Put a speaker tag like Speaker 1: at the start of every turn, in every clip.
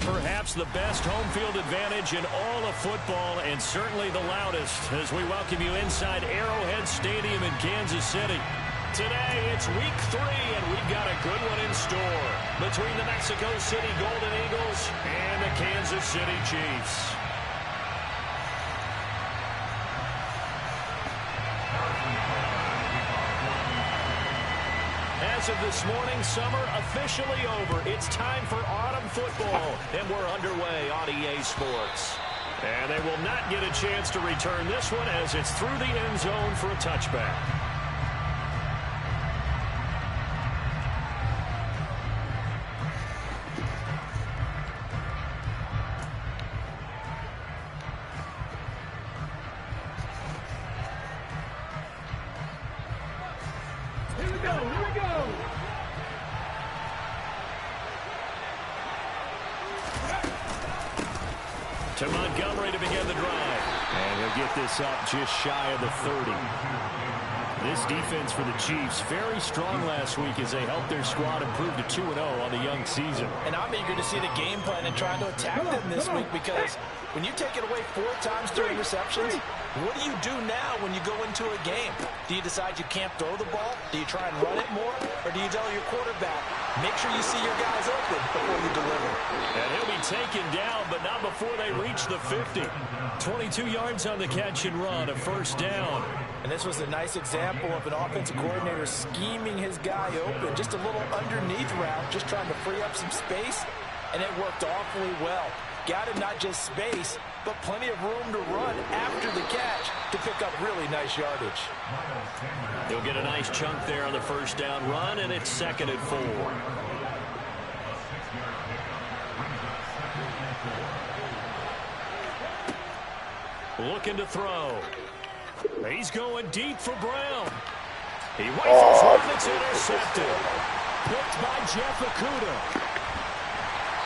Speaker 1: perhaps the best home field advantage in all of football, and certainly the loudest, as we welcome you inside Arrowhead Stadium in Kansas City. Today, it's week 3, and we've got a good one in store between the Mexico City Golden Eagles and the Kansas City Chiefs. As of this morning, summer officially over. It's time for autumn football, and we're underway on EA Sports. And they will not get a chance to return this one as it's through the end zone for a touchback. To Montgomery to begin the drive. And he'll get this up just shy of the 30. This defense for the Chiefs, very strong last week as they helped their squad improve to 2-0 on the young season.
Speaker 2: And I'm eager to see the game plan and trying to attack them this week, because when you take it away 4 times during receptions, what do you do now when you go into a game? Do you decide you can't throw the ball? Do you try and run it more? Or do you tell your quarterback, make sure you see your guys open before you deliver?
Speaker 1: And he'll be taken down, but not before they reach the 50. 22 yards on the catch and run, a first down.
Speaker 2: And this was a nice example of an offensive coordinator scheming his guy open. Just a little underneath route, just trying to free up some space, and it worked awfully well. Got him not just space, but plenty of room to run after the catch to pick up really nice yardage.
Speaker 1: He'll get a nice chunk there on the first down run, and it's 2nd and 4. Looking to throw. He's going deep for Brown. He rifles one, it's intercepted. Picked by Jeff Okudah.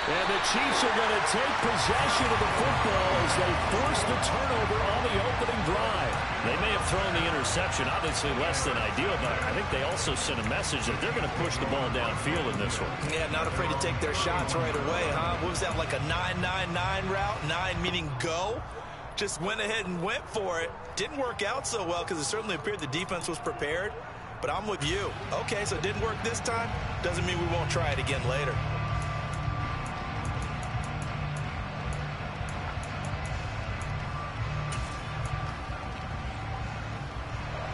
Speaker 1: And the Chiefs are going to take possession of the football as they force the turnover on the opening drive. They may have thrown the interception, obviously less than ideal, but I think they also sent a message that they're going to push the ball downfield in this one.
Speaker 2: Yeah, not afraid to take their shots right away, huh? What was that, like a 9-9-9 route? 9 meaning go? Just went ahead and went for it. Didn't work out so well because it certainly appeared the defense was prepared. But I'm with you. Okay, so it didn't work this time. Doesn't mean we won't try it again later.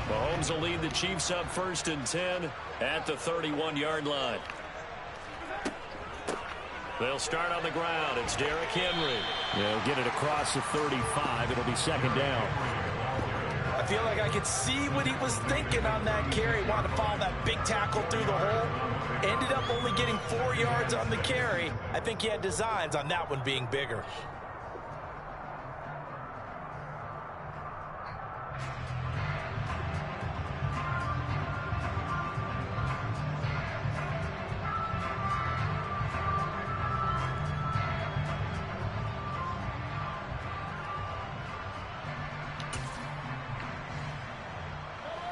Speaker 1: Mahomes will lead the Chiefs up 1st and 10 at the 31-yard line. They'll start on the ground. It's Derrick Henry. They'll get it across the 35. It'll be 2nd down.
Speaker 2: I feel like I could see what he was thinking on that carry. Wanted to follow that big tackle through the hole. Ended up only getting 4 yards on the carry. I think he had designs on that one being bigger.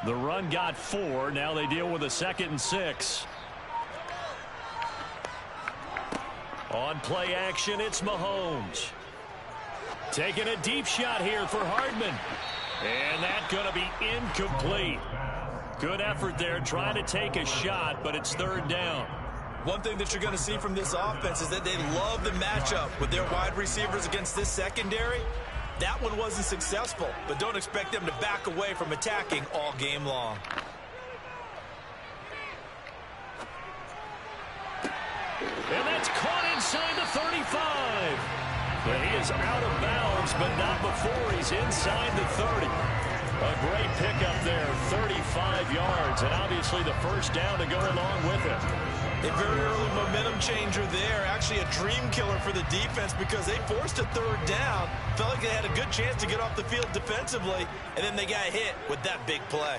Speaker 1: The run got 4. Now they deal with a 2nd and 6. On play action, it's Mahomes. Taking a deep shot here for Hardman. And that's going to be incomplete. Good effort there trying to take a shot, but it's 3rd down.
Speaker 2: One thing that you're going to see from this offense is that they love the matchup with their wide receivers against this secondary. That one wasn't successful, but don't expect them to back away from attacking all game long.
Speaker 1: And that's caught inside the 35. But he is out of bounds, but not before he's inside the 30. A great pickup there, 35 yards, and obviously the first down to go along with it.
Speaker 2: A very early momentum changer there. Actually a dream killer for the defense because they forced a 3rd down. Felt like they had a good chance to get off the field defensively, and then they got hit with that big play.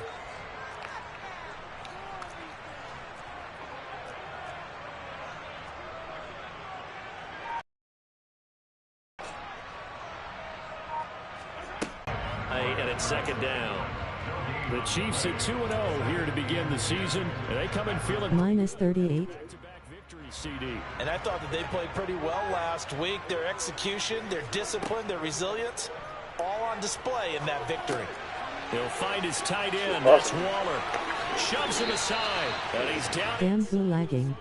Speaker 1: And it's 2nd down. The Chiefs at 2-0 here to begin the season. And they come in feeling
Speaker 3: -38.
Speaker 2: And I thought that they played pretty well last week. Their execution, their discipline, their resilience, all on display in that victory.
Speaker 1: He'll find his tight end. That's Waller. Shoves him aside. And he's down.
Speaker 3: Damn, who lagging.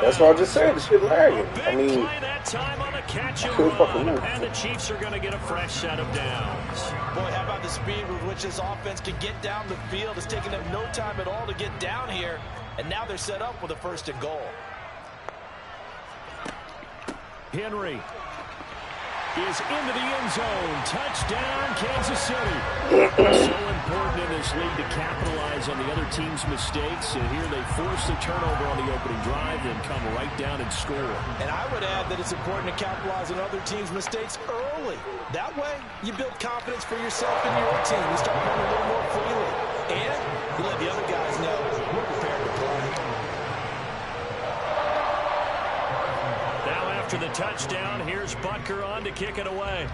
Speaker 4: That's what I just said. The shit lagging. I mean,
Speaker 1: that time on a catch and run, and the Chiefs are going to get a fresh set of downs.
Speaker 2: Boy, how about the speed with which this offense can get down the field? It's taken them no time at all to get down here, and now they're set up with a 1st and goal.
Speaker 1: Henry is into the end zone. Touchdown, Kansas City. So important in this league to capitalize on the other team's mistakes. And here they force the turnover on the opening drive, then come right down and score.
Speaker 2: And I would add that it's important to capitalize on other teams' mistakes early. That way, you build confidence for yourself and your team. You start playing a little more freely. And you let the other guys know we're prepared to play.
Speaker 1: After the touchdown, here's Butker on to kick it away.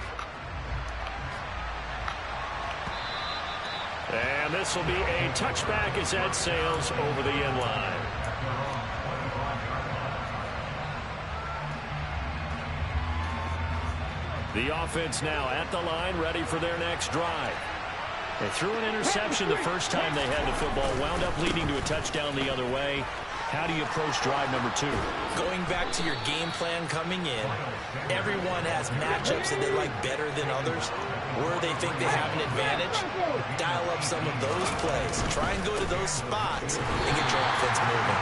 Speaker 1: And this will be a touchback as that sails over the end line. The offense now at the line, ready for their next drive. They threw an interception the first time they had the football, wound up leading to a touchdown the other way. How do you approach drive number 2?
Speaker 2: Going back to your game plan coming in, everyone has matchups that they like better than others. Where they think they have an advantage, dial up some of those plays. Try and go to those spots and get your offense moving.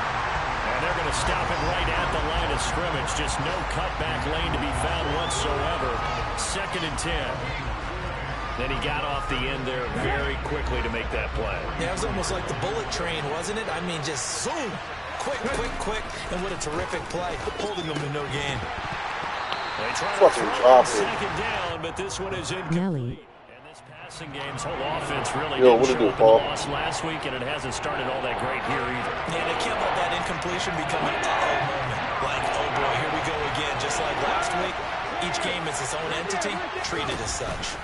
Speaker 1: And they're going to stop it right at the line of scrimmage. Just no cutback lane to be found whatsoever. 2nd and 10. Then he got off the end there very quickly to make that play.
Speaker 2: Yeah, it was almost like the bullet train, wasn't it? I mean, just zoom. Quick, and what a terrific play, holding them to no gain.
Speaker 1: They try to throw it 2nd down, but this one is incomplete. And this passing game's whole offense really didn't show up in the loss last week, and it hasn't started all that great here either.
Speaker 2: Yeah, they can't let that incompletion become an uh-oh moment. Like, oh boy, here we go again. Just like last week, each game is its own entity, treated as such.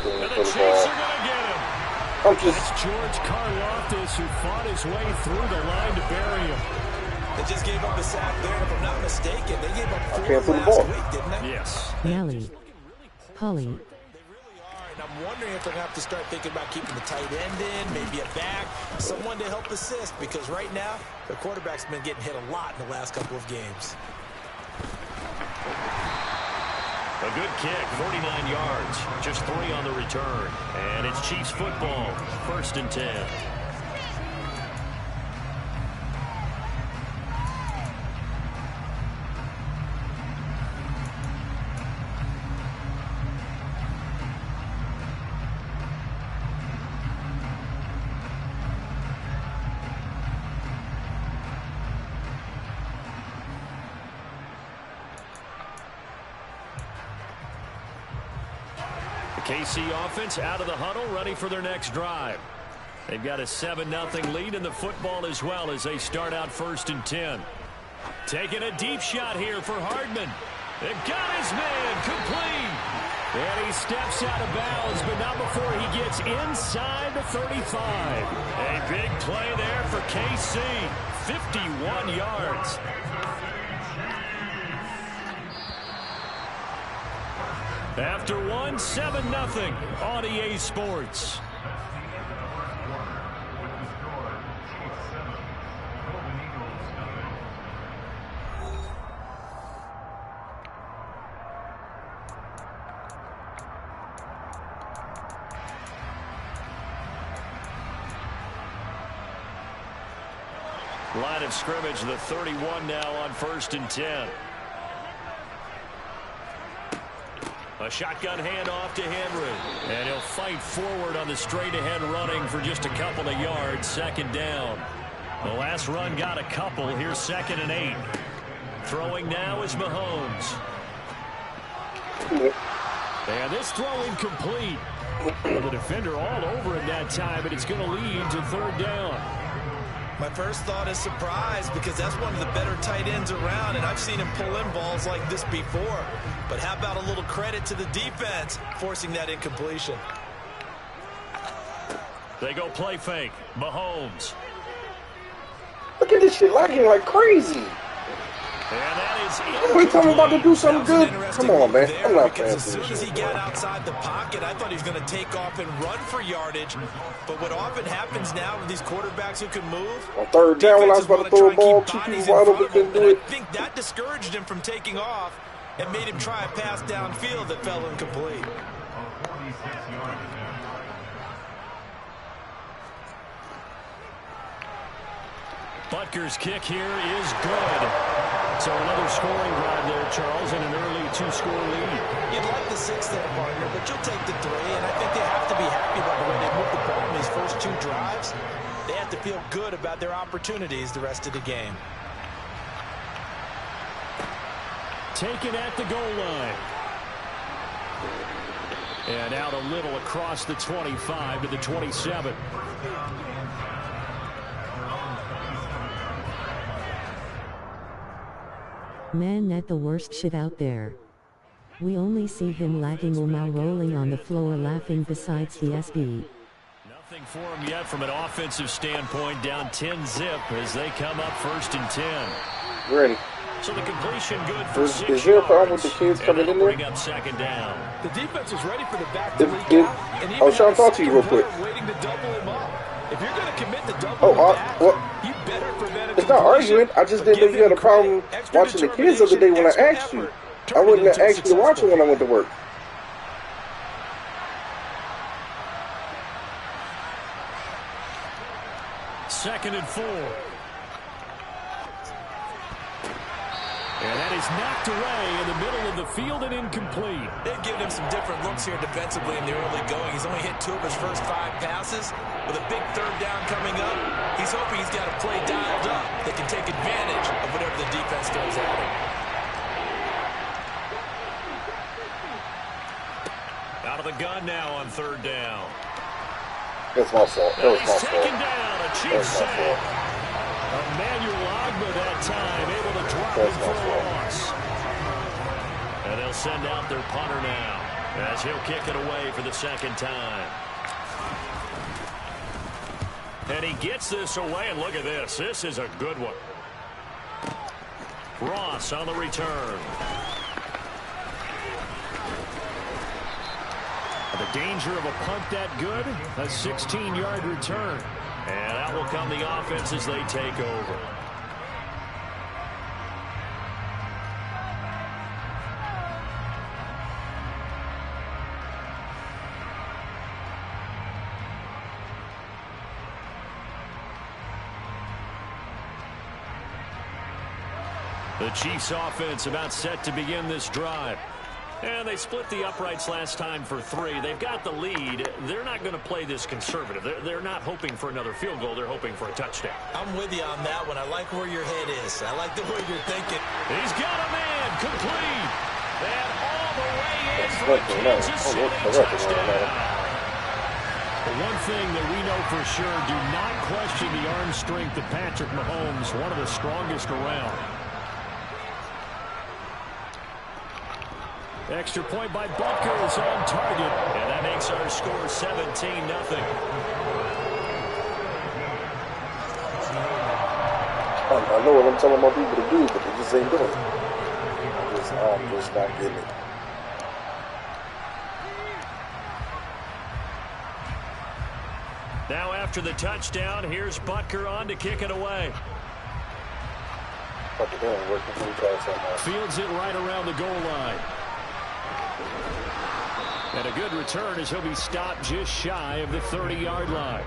Speaker 1: And the Chiefs are going to get him. It's George Karlaftis who fought his way through the line to bury him.
Speaker 2: They just gave up a sack there, if I'm not mistaken. They gave up 4 last week, didn't they?
Speaker 1: Yes.
Speaker 3: Nelly. Polly.
Speaker 2: They really are, and I'm wondering if they're going to have to start thinking about keeping the tight end in, maybe a back, someone to help assist, because right now, their quarterback's been getting hit a lot in the last couple of games.
Speaker 1: A good kick, 49 yards, just 3 on the return. And it's Chiefs football, 1st and 10. KC offense out of the huddle, ready for their next drive. They've got a 7-0 lead in the football as well as they start out 1st and 10. Taking a deep shot here for Hardman. They've got his man complete. And he steps out of bounds, but not before he gets inside the 35. A big play there for KC. 51 yards. After one, 7-0 on EA Sports. Line of scrimmage, the 31 now on 1st and 10. A shotgun handoff to Henry. And he'll fight forward on the straight-ahead running for just a couple of yards. 2nd down. The last run got a couple. Here's 2nd and 8. Throwing now is Mahomes. And this throw incomplete. The defender all over it that time, but it's going to lead to 3rd down.
Speaker 2: My first thought is surprise, because that's one of the better tight ends around, and I've seen him pull in balls like this before. But how about a little credit to the defense forcing that incompletion?
Speaker 1: They go play fake. Mahomes.
Speaker 4: Look at this shit lagging like crazy.
Speaker 1: And that is
Speaker 4: Every time I'm about to do something good, come on, man. I'm not playing
Speaker 2: as soon as he got outside the pocket, I thought he was going to take off and run for yardage. But what often happens now with these quarterbacks who can move,
Speaker 4: on third down when I was about to throw a ball, two people wide open, couldn't do it.
Speaker 2: I think that discouraged him from taking off and made him try a pass downfield that fell incomplete.
Speaker 1: Butker's kick here is good. So another scoring drive there, Charles, and an early 2-score lead.
Speaker 2: You'd like the 6 there, partner, but you'll take the 3, and I think they have to be happy about the way they moved the ball in these first 2 drives. They have to feel good about their opportunities the rest of the game.
Speaker 1: Taken at the goal line. And out a little across the 25 to the 27.
Speaker 3: Man, that the worst shit out there. We only see him lagging or now rolling on the floor laughing besides the SB.
Speaker 1: Nothing for him yet from an offensive standpoint, down 10-zip as they come up 1st and 10.
Speaker 4: Ready.
Speaker 1: So the completion good for 6
Speaker 4: Is there a problem
Speaker 1: yards.
Speaker 4: with the kids coming in there?
Speaker 1: Bring up 2nd down.
Speaker 2: The defense is ready for the back to leak out, and even
Speaker 4: Sean, talk to you real quick.
Speaker 2: waiting to double him up. If you're going to commit to double back,
Speaker 4: what?
Speaker 2: you better prevent a
Speaker 4: It's not arguing. I just didn't know you had a problem watching the kids the other day when I asked you. I wouldn't have asked you to watch it when I went to work.
Speaker 1: Second and 4. And that is knocked away in the middle of the field and incomplete.
Speaker 2: They've given him some different looks here defensively in the early going. He's only hit 2 of his first 5 passes. With a big 3rd down coming up, he's hoping he's got a play dialed up that can take advantage of whatever the defense throws at him.
Speaker 1: Out of the gun now on 3rd down.
Speaker 4: That's my fault. That was my fault.
Speaker 1: Taken down, a cheap sack. Emmanuel Agba that time, able to drop him for a loss. And they'll send out their punter now as he'll kick it away for the 2nd time. And he gets this away, and look at this. This is a good one. Ross on the return. The danger of a punt that good, a 16-yard return. And out will come the offense as they take over. The Chiefs offense about set to begin this drive. And they split the uprights last time for 3. They've got the lead. They're not going to play this conservative. They're not hoping for another field goal. They're hoping for a touchdown.
Speaker 2: I'm with you on that one. I like where your head is. I like the way you're thinking.
Speaker 1: He's got a man complete. And all the way in for a Kansas City touchdown. The one thing that we know for sure, do not question the arm strength of Patrick Mahomes, one of the strongest around. Extra point by Butker is on target. And that makes our score 17-0.
Speaker 4: I know what I'm telling my people to do, but they just ain't doing it. I'm just not getting it.
Speaker 1: Now after the touchdown, here's Butker on to kick it away. Fields it right around the goal line. And a good return as he'll be stopped just shy of the 30-yard line.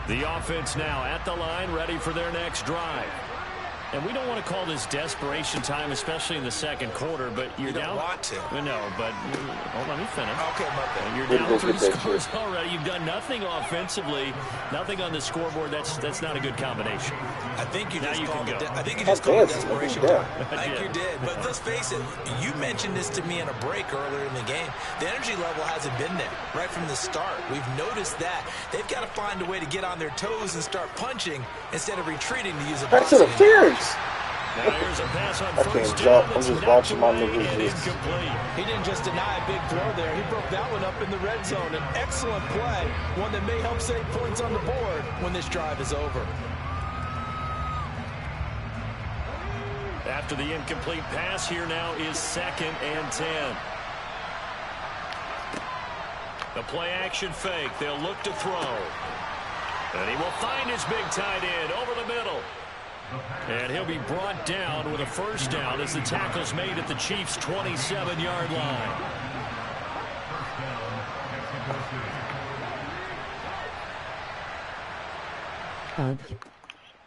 Speaker 1: The offense now at the line, ready for their next drive. And we don't want to call this desperation time, especially in the second quarter, but you're down.
Speaker 2: You don't want to.
Speaker 1: No, but let me finish.
Speaker 2: Okay, my bad.
Speaker 1: You're down 3 scores already. You've done nothing offensively, nothing on the scoreboard. That's not a good combination.
Speaker 2: I think you just called it. I think you
Speaker 4: just
Speaker 2: called it desperation time.
Speaker 1: I
Speaker 2: think you did. But let's face it, you mentioned this to me in a break earlier in the game. The energy level hasn't been there right from the start. We've noticed that. They've got to find a way to get on their toes and start punching instead of retreating to use a
Speaker 4: pass interference.
Speaker 1: Now here's a pass on
Speaker 4: I
Speaker 1: first
Speaker 4: can't
Speaker 1: down.
Speaker 4: jump. I'm just watching my niggas.
Speaker 2: He didn't just deny a big throw there. He broke that one up in the red zone. An excellent play. One that may help save points on the board when this drive is over.
Speaker 1: After the incomplete pass, here now is 2nd and 10. The play action fake. They'll look to throw. And he will find his big tight end over the middle. And he'll be brought down with a first down as the tackle's made at the Chiefs' 27-yard line.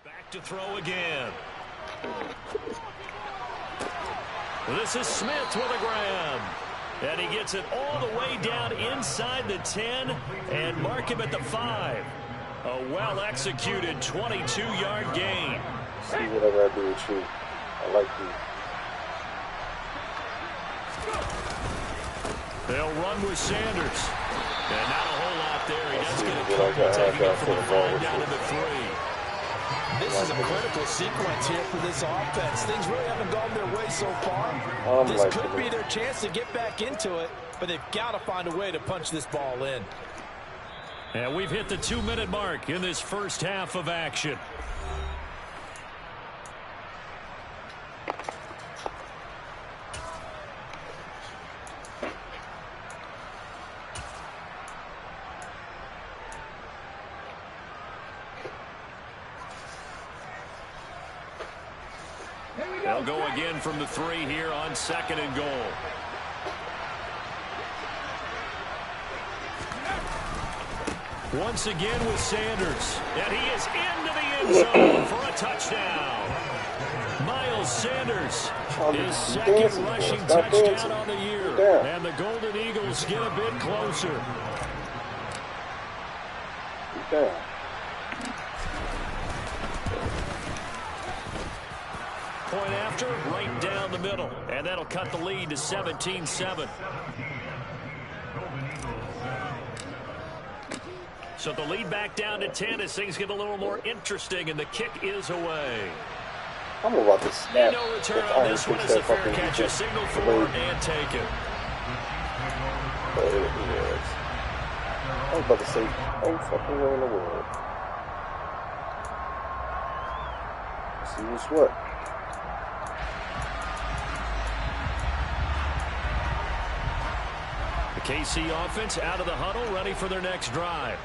Speaker 1: Back to throw again. This is Smith with a grab. And he gets it all the way down inside the 10 and mark him at the 5. A well-executed 22-yard gain.
Speaker 4: See whatever I do with you. I like you.
Speaker 1: They'll run with Sanders. And not a whole lot there. He does get a couple taking it from the 5 down to the 3.
Speaker 2: This is a critical sequence here for this offense. Things really haven't gone their way so far. This could be their chance to get back into it, but they've got to find a way to punch this ball in.
Speaker 1: And we've hit the 2-minute mark in this first half of action. They'll go again from the 3 here on 2nd and goal. Once again with Sanders. And he is into the end zone for a touchdown. Miles Sanders, his 2nd rushing touchdown on the year. And the Golden Eagles get a bit closer. Point after, right down the middle. And that'll cut the lead to 17-7. So the lead back down to 10 as things get a little more interesting, and the kick is away.
Speaker 4: I'm about to snap.
Speaker 1: No return on this one as the fair catch is signaled for and taken.
Speaker 4: I was about to say, oh, fucking way in the world. Let's see what's what.
Speaker 1: The KC offense out of the huddle, ready for their next drive.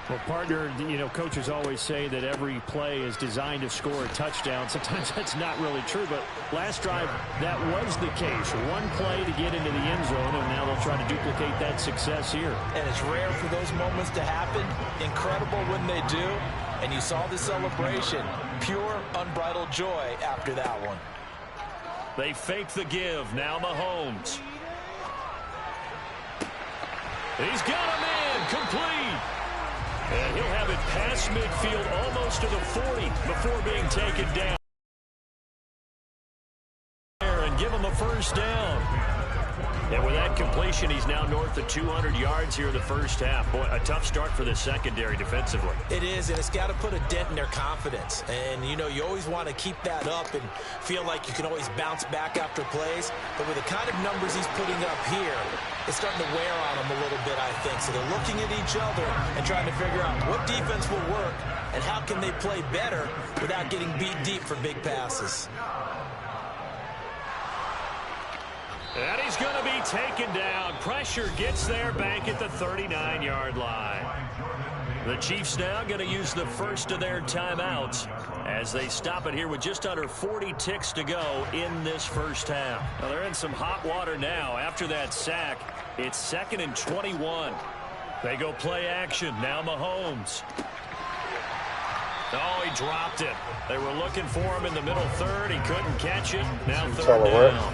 Speaker 5: Well, partner, you know, coaches always say that every play is designed to score a touchdown. Sometimes that's not really true, but last drive, that was the case. One play to get into the end zone, and now they'll try to duplicate that success here.
Speaker 2: And it's rare for those moments to happen. Incredible when they do. And you saw the celebration. Pure, unbridled joy after that one.
Speaker 1: They fake the give. Now Mahomes. He's got a man complete. And he'll have it past midfield almost to the 40 before being taken down. And give him a first down. And with that completion, he's now north of 200 yards here in the first half. Boy, a tough start for the secondary defensively.
Speaker 2: It is, and it's got to put a dent in their confidence. And, you know, you always want to keep that up and feel like you can always bounce back after plays. But with the kind of numbers he's putting up here, it's starting to wear on them a little bit, I think. So they're looking at each other and trying to figure out what defense will work and how can they play better without getting beat deep for big passes.
Speaker 1: And he's going to be taken down. Pressure gets there back at the 39-yard line. The Chiefs now going to use the first of their timeouts as they stop it here with just under 40 ticks to go in this first half. Now they're in some hot water now. After that sack, it's 2nd and 21. They go play action. Now Mahomes. Oh, he dropped it. They were looking for him in the middle third. He couldn't catch it. Now third down.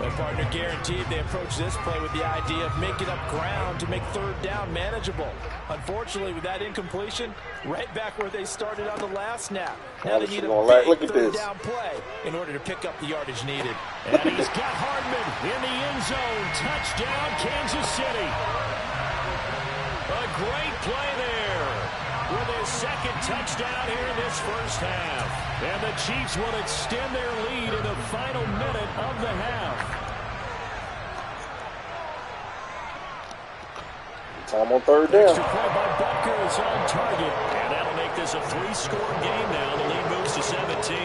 Speaker 2: Well, partner, guaranteed they approach this play with the idea of making up ground to make third down manageable. Unfortunately, with that incompletion, right back where they started on the last snap. Now they need a big third down play in order to pick up the yardage needed.
Speaker 1: And he's got Hardman in the end zone. Touchdown, Kansas City. A great play there with his second touchdown here in this first half. And the Chiefs will extend their lead in the final minute of the half.
Speaker 4: Time on third down.
Speaker 1: Extra play by Butker is on target. And that'll make this a 3-score game now. The lead moves to 17.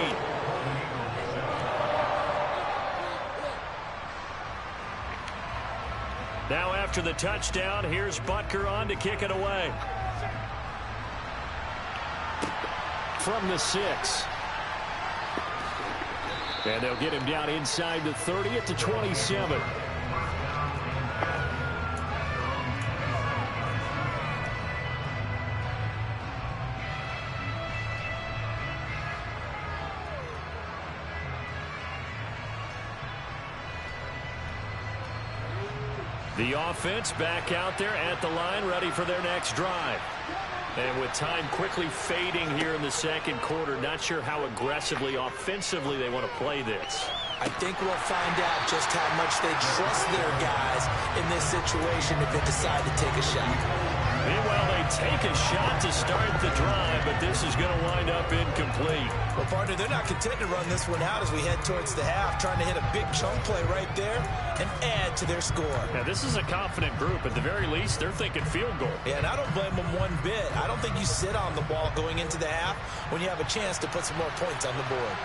Speaker 1: Now after the touchdown, here's Butker on to kick it away. From the 6. And they'll get him down inside the 30 at the 27. The offense back out there at the line, ready for their next drive. And with time quickly fading here in the second quarter, not sure how aggressively, offensively they want to play this.
Speaker 2: I think we'll find out just how much they trust their guys in this situation if they decide to take a shot.
Speaker 1: Meanwhile, they take a shot to start the drive, but this is going to wind up incomplete.
Speaker 2: Well, partner, they're not content to run this one out as we head towards the half, trying to hit a big chunk play right there and add to their score.
Speaker 1: Now, this is a confident group. At the very least, they're thinking field goal.
Speaker 2: Yeah, and I don't blame them one bit. I don't think you sit on the ball going into the half when you have a chance to put some more points on the board.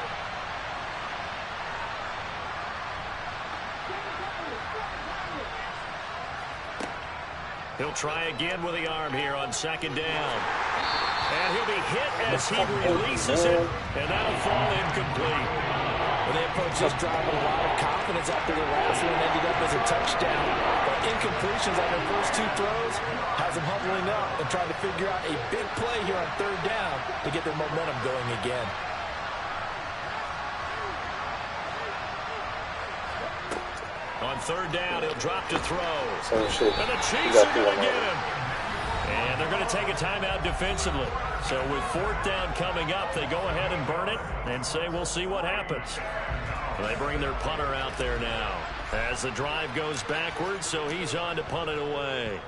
Speaker 1: He'll try again with the arm here on second down. And he'll be hit as he releases it, and that'll fall incomplete.
Speaker 2: Well, they approached this drive with a lot of confidence after the last one ended up as a touchdown. But incompletions on their first two throws has them huddling up and trying to figure out a big play here on third down to get their momentum going again.
Speaker 1: On third down, he'll drop to throw.
Speaker 4: Same shit.
Speaker 1: And the Chiefs are going to get him. And they're going to take a timeout defensively. So with fourth down coming up, they go ahead and burn it and say, we'll see what happens. They bring their punter out there now as the drive goes backwards, so he's on to punt it away.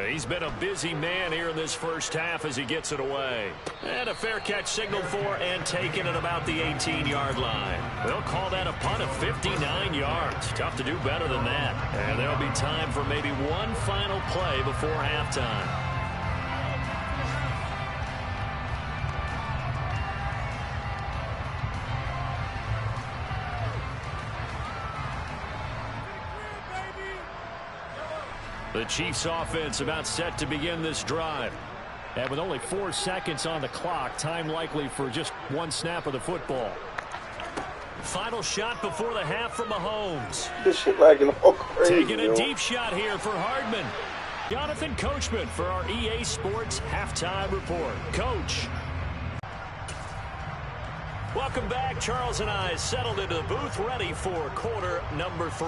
Speaker 1: He's been a busy man here in this first half as he gets it away. And a fair catch signaled for and taken at about the 18-yard line. They'll call that a punt of 59 yards. Tough to do better than that. And there'll be time for maybe one final play before halftime. The Chiefs offense about set to begin this drive. And with only 4 seconds on the clock, time likely for just one snap of the football. Final shot before the half from Mahomes.
Speaker 4: This shit lagging all crazy.
Speaker 1: Taking a deep shot here for Hardman. Jonathan Coachman for our EA Sports Halftime Report. Coach. Welcome back. Charles and I settled into the booth, ready for quarter number 3.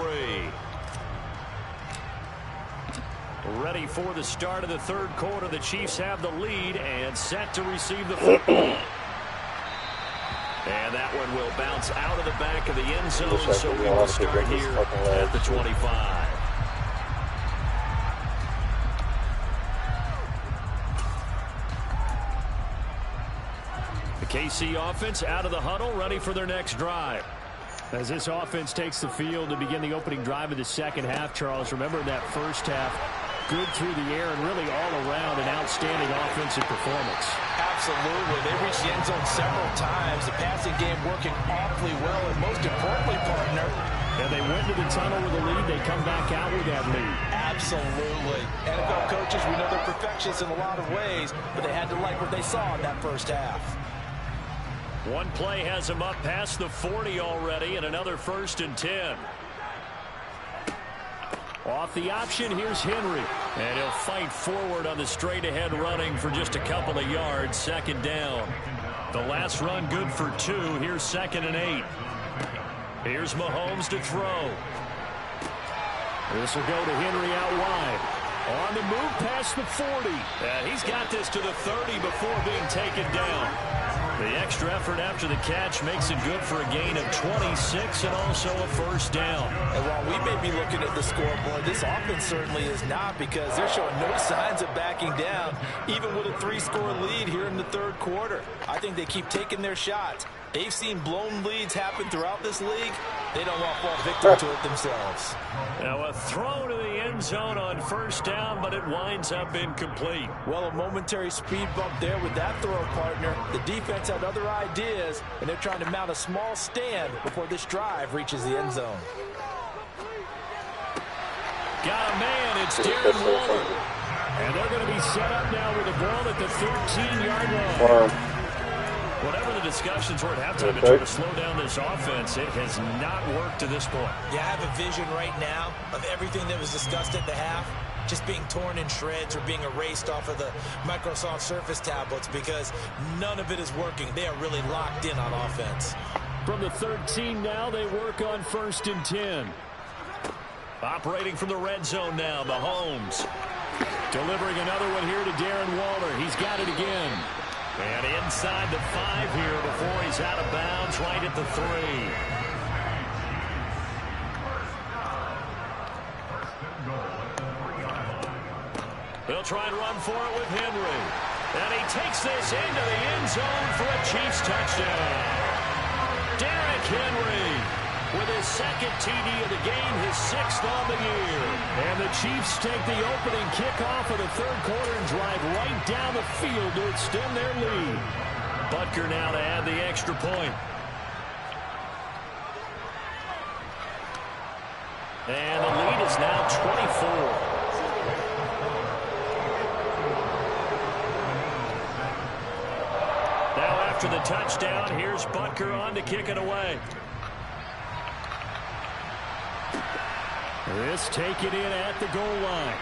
Speaker 1: Ready for the start of the third quarter. The Chiefs have the lead and set to receive the football. And that one will bounce out of the back of the end zone, so we will start here at the 25. The KC offense out of the huddle, ready for their next drive. As this offense takes the field to begin the opening drive of the second half, Charles, remember that first half, good through the air and really all around an outstanding offensive performance.
Speaker 2: Absolutely. They reached the end zone several times. The passing game working awfully well, and most importantly, partner.
Speaker 1: And they went to the tunnel with a lead. They come back out with that lead.
Speaker 2: Absolutely. NFL coaches, we know they're perfectionists in a lot of ways, but they had to like what they saw in that first half.
Speaker 1: One play has them up past the 40 already, and another 1st and 10.
Speaker 5: Off the option, here's Henry. And he'll fight forward on the straight-ahead running for just a couple of yards. Second down. The last run good for 2. Here's 2nd and 8. Here's Mahomes to throw. This will go to Henry out wide. On the move past the 40. And he's got this to the 30 before being taken down. The extra effort after the catch makes it good for a gain of 26 and also a first down.
Speaker 2: And while we may be looking at the scoreboard, this offense certainly is not, because they're showing no signs of backing down, even with a 3-score lead here in the third quarter. I think they keep taking their shots. They've seen blown leads happen throughout this league. They don't want to fall victim to it themselves.
Speaker 5: Now a throw to the end zone on first down, but it winds up incomplete.
Speaker 2: Well, a momentary speed bump there with that throw, partner. The defense had other ideas, and they're trying to mount a small stand before this drive reaches the end zone.
Speaker 5: Got a man, it's Darren Waller. And they're going to be set up now with the ball at the 13-yard line. Whatever the discussions were at halftime to try to slow down this offense, it has not worked to this point.
Speaker 2: Yeah, I have a vision right now of everything that was discussed at the half just being torn in shreds or being erased off of the Microsoft Surface tablets, because none of it is working. They are really locked in on offense.
Speaker 5: From the 13 now, they work on 1st and 10. Operating from the red zone now, Mahomes. Delivering another one here to Darren Waller. He's got it again. And inside the 5 here before he's out of bounds, right at the 3. He'll try and run for it with Henry. And he takes this into the end zone for a Chiefs touchdown. Derrick Henry with his 2nd TD of the game, his 6th on the year. And the Chiefs take the opening kickoff of the third quarter and drive right down the field to extend their lead. Butker now to add the extra point. And the lead is now 24. Now after the touchdown, here's Butker on to kick it away. This taken in at the goal line.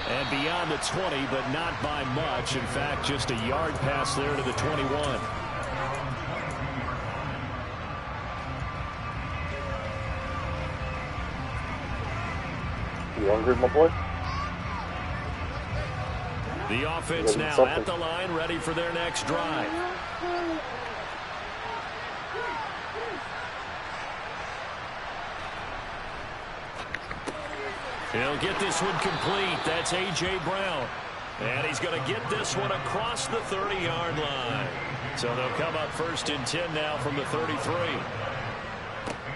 Speaker 5: And beyond the 20, but not by much. In fact, just a yard pass there to the 21.
Speaker 4: You hungry, my boy?
Speaker 5: The offense now at the line, ready for their next drive. He'll get this one complete. That's A.J. Brown. And he's going to get this one across the 30-yard line. So they'll come up 1st and 10 now from the 33.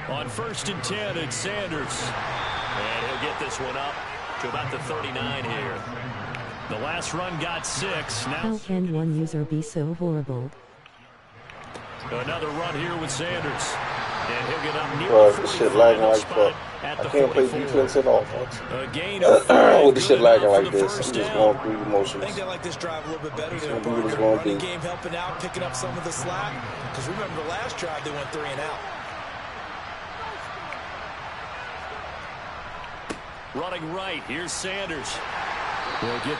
Speaker 5: On 1st and 10, it's Sanders. And he'll get this one up to about the 39 here. The last run got 6. Now
Speaker 3: how can one user be so horrible?
Speaker 5: Another run here with Sanders. And he'll get up near the
Speaker 4: this shit lagging like fuck. I can't play defense and offense. With this shit lagging like this, I'm just going through emotions.
Speaker 2: I think they like this drive a little bit better. They're running game helping out, picking up some of the slack. Because remember the last drive, they went 3 and out.
Speaker 5: Running right, here's Sanders.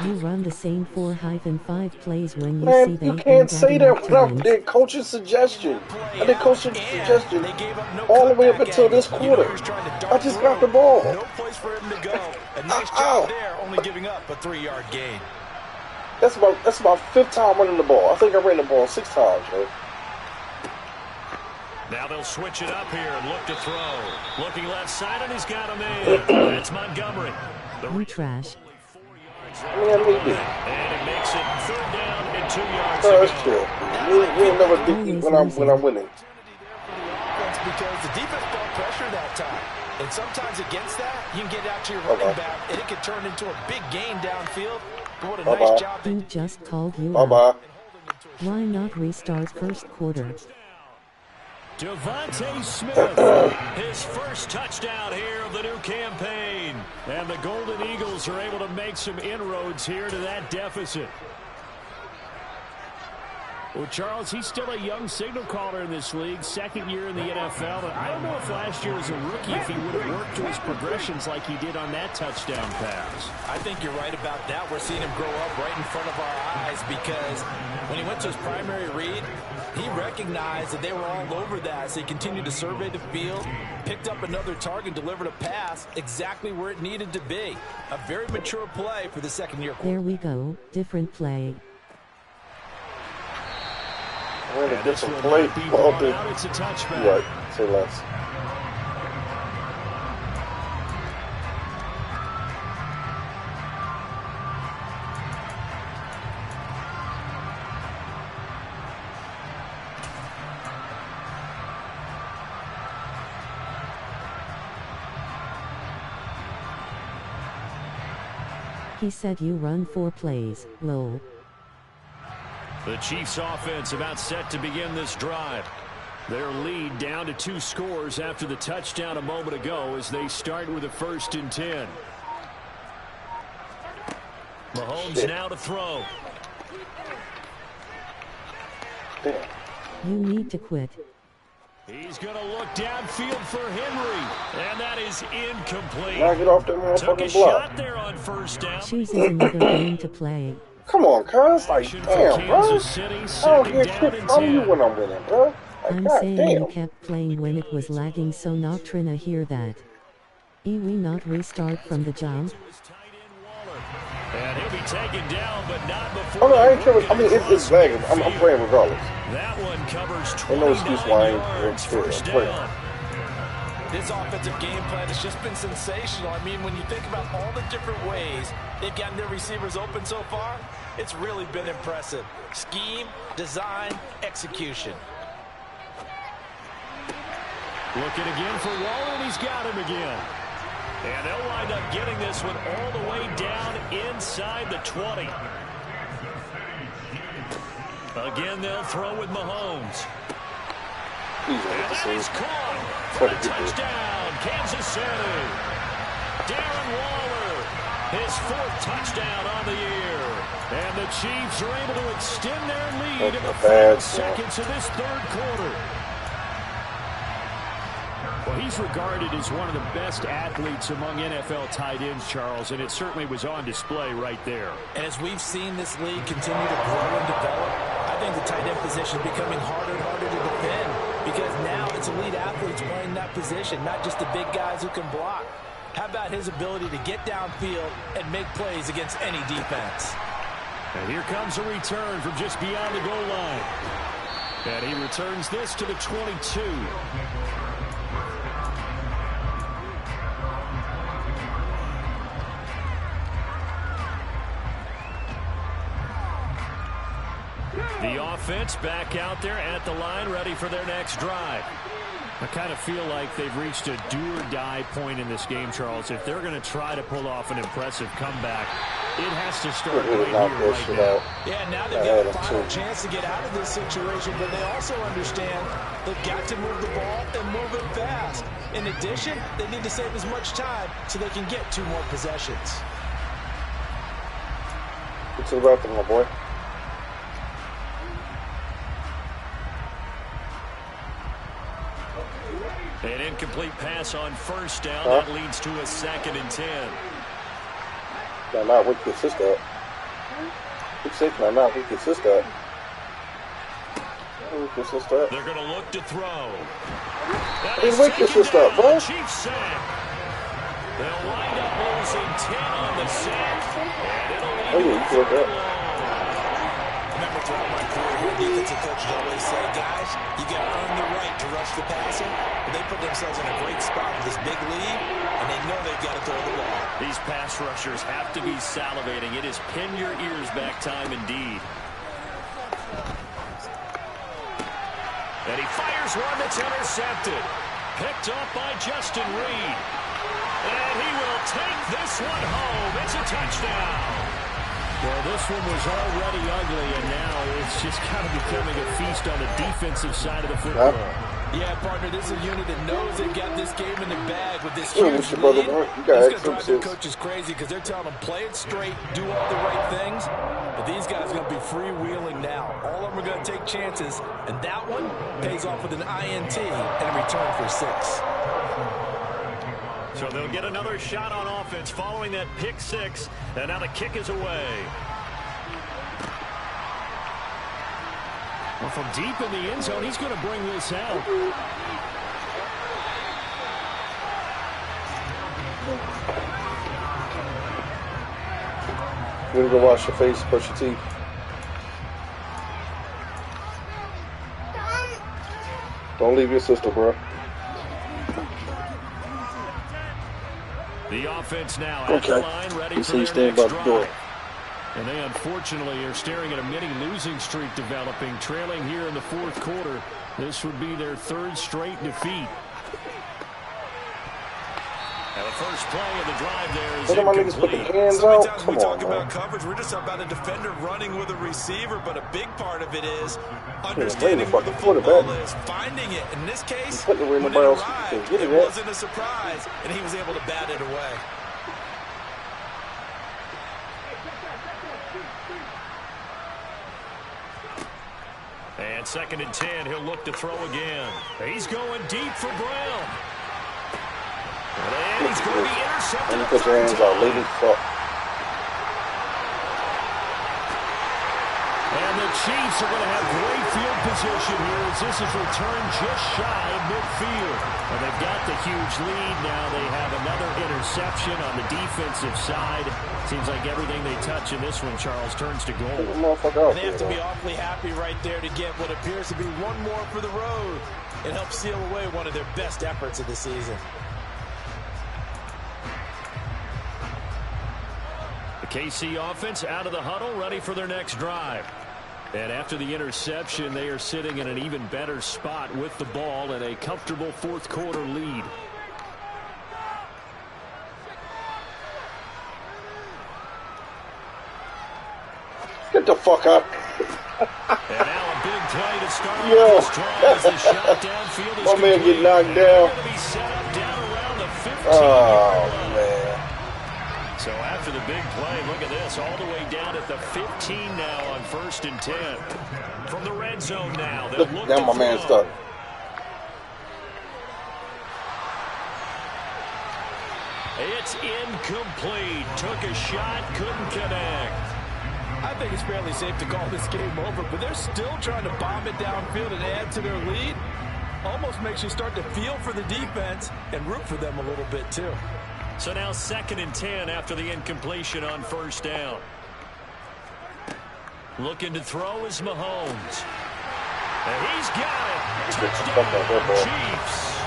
Speaker 3: You run the same 4-5 plays when you
Speaker 4: Man,
Speaker 3: see they
Speaker 4: you can't say that without their
Speaker 3: times.
Speaker 4: coach's suggestion. I did coach's suggestion all the way up until this quarter. I just got the ball.
Speaker 2: No place for him to go. A nice job there, only giving up a 3-yard gain.
Speaker 4: That's about 5th time running the ball. I think I ran the ball 6 times, man.
Speaker 5: Now they'll switch it up here and look to throw. Looking left side, and he's got him in. That's Montgomery.
Speaker 3: You trash.
Speaker 4: Man, maybe.
Speaker 5: And it makes it 3rd down and 2 yards
Speaker 4: That's
Speaker 5: to
Speaker 4: true.
Speaker 5: go.
Speaker 4: You never beat when I'm winning.
Speaker 2: Because the defense brought pressure that time. And sometimes against that, you can get out to your running back, and it can turn into a big gain downfield. But what a nice job.
Speaker 3: He just called you
Speaker 4: Bye-bye.
Speaker 3: out. Why not restart first quarter?
Speaker 5: Devontae Smith, his first touchdown here of the new campaign. And the Golden Eagles are able to make some inroads here to that deficit. Well, Charles, he's still a young signal caller in this league, second year in the NFL. And I don't know if last year as a rookie, if he would have worked to his progressions like he did on that touchdown pass.
Speaker 2: I think you're right about that. We're seeing him grow up right in front of our eyes because when he went to his primary read, he recognized that they were all over that. So he continued to survey the field, picked up another target, delivered a pass exactly where it needed to be. A very mature play for the second-year quarterback.
Speaker 3: There we go, different play.
Speaker 4: And a different play.
Speaker 5: It's a touchback.
Speaker 4: Right, say less.
Speaker 3: He said you run 4 plays, lol.
Speaker 5: The Chiefs offense about set to begin this drive. Their lead down to 2 scores after the touchdown a moment ago as they start with a 1st and 10. Mahomes now to throw.
Speaker 4: Damn.
Speaker 3: You need to quit.
Speaker 5: He's going to look downfield for Henry, and that is incomplete.
Speaker 4: Knock it off that
Speaker 5: Took a
Speaker 4: motherfucking block.
Speaker 5: shot there on 1st down.
Speaker 3: Chooses another game to play.
Speaker 4: Come on, cuz. Like,
Speaker 5: Action for
Speaker 4: damn, bro.
Speaker 5: Kansas City,
Speaker 4: I don't
Speaker 5: second
Speaker 4: get
Speaker 5: down
Speaker 4: shit
Speaker 5: and
Speaker 4: from you
Speaker 5: 10.
Speaker 4: when I'm winning, bro. Like,
Speaker 3: I'm
Speaker 4: god
Speaker 3: saying
Speaker 4: damn.
Speaker 3: you kept playing when it was lagging, so not tryna hear that. We not restart from the jump.
Speaker 5: And he'll be taken down, but not before.
Speaker 4: Oh, no, I ain't tripping. I mean, it's lagging. I'm playing regardless.
Speaker 5: That one covers
Speaker 4: Ain't no
Speaker 5: 29
Speaker 4: excuse why I ain't
Speaker 5: yards,
Speaker 4: playing.
Speaker 5: 1st
Speaker 4: I'm playing.
Speaker 5: down.
Speaker 2: This offensive game plan has just been sensational. I mean, when you think about all the different ways they've gotten their receivers open so far, it's really been impressive. Scheme, design, execution.
Speaker 5: Looking again for Waller, and he's got him again. And they'll wind up getting this one all the way down inside the 20. Again, they'll throw with Mahomes.
Speaker 4: Easy
Speaker 5: And
Speaker 4: with the
Speaker 5: that is
Speaker 4: save.
Speaker 5: caught for a touchdown, Kansas City. Darren Waller, his 4th touchdown on the year. And the Chiefs are able to extend their lead in the final seconds of this 3rd quarter. Well, he's regarded as one of the best athletes among NFL tight ends, Charles, and it certainly was on display right there.
Speaker 2: And as we've seen this league continue to grow and develop, I think the tight end position is becoming harder and harder to defend because now it's elite athletes playing that position, not just the big guys who can block. How about his ability to get downfield and make plays against any defense?
Speaker 5: And here comes a return from just beyond the goal line. And he returns this to the 22. The offense back out there at the line, ready for their next drive. I kind of feel like they've reached a do-or-die point in this game, Charles. If they're going to try to pull off an impressive comeback, it has to start right here, right now.
Speaker 2: Yeah, now they've got a final chance to get out of this situation, but they also understand they've got to move the ball and move it fast. In addition, they need to save as much time so they can get 2 more possessions.
Speaker 4: Get to the bathroom, my boy.
Speaker 5: An incomplete pass on 1st down. That leads to a 2nd and 10.
Speaker 4: Nah, wake your sister up. Who's safe? Nah, wake your sister up. Wake your sister up.
Speaker 5: They're going to look to throw.
Speaker 4: Hey, wake your sister up, bro.
Speaker 5: Chiefs sack. They'll wind up losing 10 on the sack.
Speaker 4: Oh, yeah, you can look up.
Speaker 2: Remember, throughout my career here, defensive coaches always say, guys, you got to earn the right to rush the passer. But they put themselves in a great spot with this big lead, and they know they've got to throw the ball.
Speaker 5: These pass rushers have to be salivating. It is pin your ears back time indeed. And he fires one that's intercepted. Picked up by Justin Reed. And he will take this one home. It's a touchdown. Well, this one was already ugly, and now it's just kind of becoming a feast on the defensive side of the football.
Speaker 2: Yeah, partner, this is a unit that knows they got this game in the bag with this
Speaker 4: Yeah,
Speaker 2: huge
Speaker 4: what's your brother
Speaker 2: lead.
Speaker 4: want? You
Speaker 2: It's
Speaker 4: got
Speaker 2: going to
Speaker 4: X
Speaker 2: drive the
Speaker 4: assists.
Speaker 2: coaches crazy because they're telling them play it straight, do all the right things. But these guys are going to be freewheeling now. All of them are going to take chances, and that one pays off with an INT and a return for 6.
Speaker 5: So they'll get another shot on offense following that pick 6, and now the kick is away. Well, from deep in the end zone, he's going to bring this out.
Speaker 4: You need to go wash your face, brush your teeth. Don't leave your sister, bro.
Speaker 5: The offense now at the line, ready
Speaker 4: You
Speaker 5: for
Speaker 4: see,
Speaker 5: their
Speaker 4: stand
Speaker 5: next
Speaker 4: by the door.
Speaker 5: drive. And they unfortunately are staring at a mini losing streak developing, trailing here in the fourth quarter. This would be their 3rd straight defeat. And the first play of the drive there is
Speaker 4: Look at my niggas put the
Speaker 5: incomplete.
Speaker 4: hands
Speaker 2: So many
Speaker 4: out.
Speaker 2: times
Speaker 4: Come
Speaker 2: we
Speaker 4: on,
Speaker 2: talk
Speaker 4: man.
Speaker 2: about coverage, we're just about a defender running with a receiver, but a big part of it is
Speaker 4: Bring
Speaker 2: understanding
Speaker 4: the
Speaker 2: where the
Speaker 4: fucking
Speaker 2: football
Speaker 4: quarterback.
Speaker 2: is, finding it. In this case,
Speaker 4: You put it where
Speaker 2: when it
Speaker 4: nobody else
Speaker 2: arrived,
Speaker 4: can get
Speaker 2: it
Speaker 4: it at.
Speaker 2: wasn't a surprise, and he was able to bat it away.
Speaker 5: And 2nd and 10, he'll look to throw again. He's going deep for Brown. And he's going to be intercepted.
Speaker 4: And you put your hands out, lady. Fuck.
Speaker 5: And the Chiefs are going to have great field position here as this is returned just shy of midfield. And they've got the huge lead. Now they have another interception on the defensive side. Seems like everything they touch in this one, Charles, turns to goal.
Speaker 4: Get the motherfucker out
Speaker 2: And they have to
Speaker 4: there,
Speaker 2: be awfully happy right there to get what appears to be one more for the road and help seal away one of their best efforts of the season.
Speaker 5: The KC offense out of the huddle, ready for their next drive. And after the interception, they are sitting in an even better spot with the ball and a comfortable fourth quarter lead.
Speaker 4: Get the fuck out.
Speaker 5: And now a big play to start
Speaker 4: Yo.
Speaker 5: off this drive as the shot downfield is
Speaker 4: My man
Speaker 5: complete.
Speaker 4: get knocked
Speaker 5: And
Speaker 4: down.
Speaker 5: they're going to be set up down around the 15-yard
Speaker 4: Oh,
Speaker 5: line.
Speaker 4: man.
Speaker 5: So after the big play, look at this, all the way down at the 15 now on 1st and 10. From the red zone now, they'll look
Speaker 4: Now
Speaker 5: to
Speaker 4: my man
Speaker 5: throw.
Speaker 4: stuck.
Speaker 5: It's incomplete. Took a shot, couldn't connect.
Speaker 2: I think it's fairly safe to call this game over, but they're still trying to bomb it downfield and add to their lead. Almost makes you start to feel for the defense and root for them a little bit too.
Speaker 5: So now 2nd and 10 after the incompletion on 1st down. Looking to throw is Mahomes. And he's got it. Touchdown, Chiefs.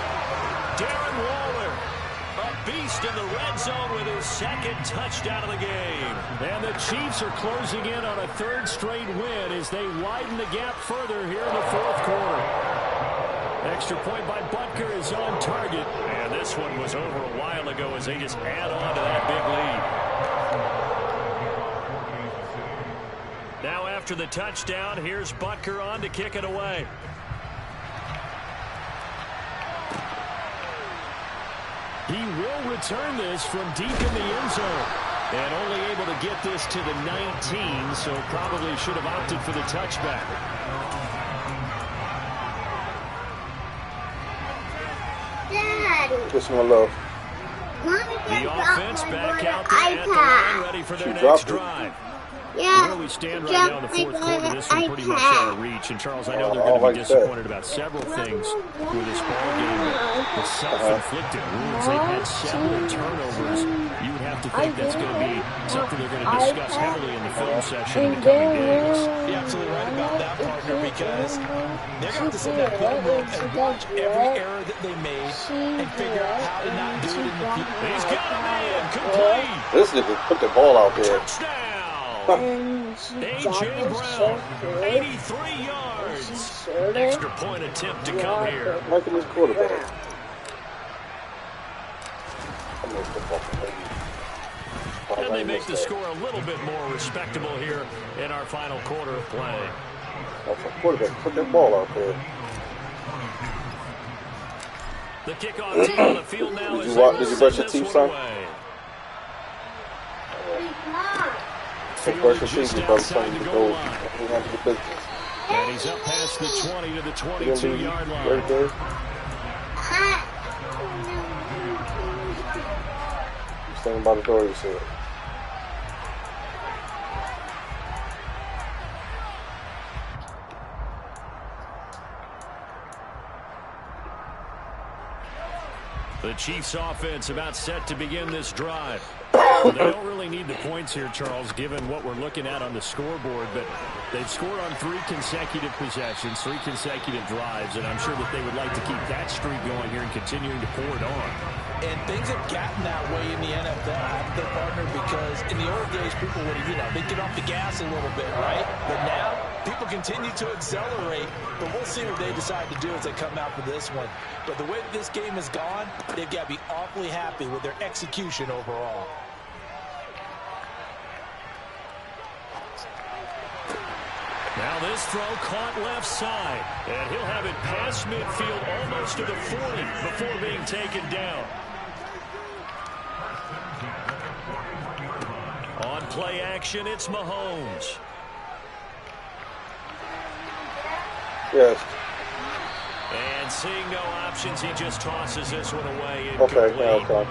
Speaker 5: Darren Waller, a beast in the red zone with his 2nd touchdown of the game. And the Chiefs are closing in on a 3rd straight win as they widen the gap further here in the fourth quarter. Extra point by Butker is on target. And this one was over a while ago as they just add on to that big lead. Now after the touchdown, here's Butker on to kick it away. He will return this from deep in the end zone. And only able to get this to the 19, so probably should have opted for the touchback.
Speaker 6: Daddy,
Speaker 4: Kiss my love.
Speaker 6: Mommy
Speaker 5: The
Speaker 6: just
Speaker 5: offense
Speaker 6: dropped my
Speaker 5: back
Speaker 6: boy
Speaker 5: out
Speaker 6: the
Speaker 5: there at the line,
Speaker 6: iPad.
Speaker 5: ready for their
Speaker 4: She
Speaker 5: next
Speaker 4: dropped it.
Speaker 5: drive.
Speaker 6: Yeah,
Speaker 5: Where we stand right
Speaker 6: dropped
Speaker 5: now in the
Speaker 6: my
Speaker 5: fourth
Speaker 6: boy
Speaker 5: quarter,
Speaker 6: the
Speaker 5: this one pretty much out of
Speaker 6: iPad.
Speaker 5: reach. And Charles, I know they're
Speaker 4: I
Speaker 5: going to be
Speaker 4: like that.
Speaker 5: disappointed about several things with this ball game. The self-inflicted wounds. They've had several turnovers. You would have to think that's going to be something they're going to discuss heavily in the film session in the coming days.
Speaker 2: You're absolutely right about that, partner, because they're going to have to sit in that film room and watch every error that they made and figure out how to not do it in the future.
Speaker 5: He's got a man complete.
Speaker 4: This nigga put the ball out there.
Speaker 5: Touchdown.
Speaker 6: And she
Speaker 5: A.J. Brown, 83 yards. Extra point attempt to come here.
Speaker 4: Making this quarterback. I missed the fucking thing.
Speaker 5: And they make the score a little bit more respectable here in our final quarter of play.
Speaker 4: That's a quarterback. Put that ball out there.
Speaker 1: The kickoff team on the field now
Speaker 4: Did you brush your teeth, son? Brush your teeth, you brother, son. You can go handle the business.
Speaker 1: And he's up past the 20 to the 22-yard line.
Speaker 4: Right there. You're standing by the door, you said.
Speaker 1: The Chiefs offense about set to begin this drive. They don't really need the points here, Charles, given what we're looking at on the scoreboard, but they've scored on 3 consecutive possessions, 3 consecutive drives, and I'm sure that they would like to keep that streak going here and continuing to pour it on.
Speaker 2: And things have gotten that way in the NFL, haven't they, partner? Because in the old days, people would, they'd get off the gas a little bit, right? But now, people continue to accelerate, but we'll see what they decide to do as they come out for this one. But the way that this game has gone, they've got to be awfully happy with their execution overall.
Speaker 1: Now this throw caught left side, and he'll have it past midfield almost to the 40 before being taken down. On play action, it's Mahomes.
Speaker 4: Yes.
Speaker 1: And seeing no options, he just tosses this one away.
Speaker 4: Okay, okay.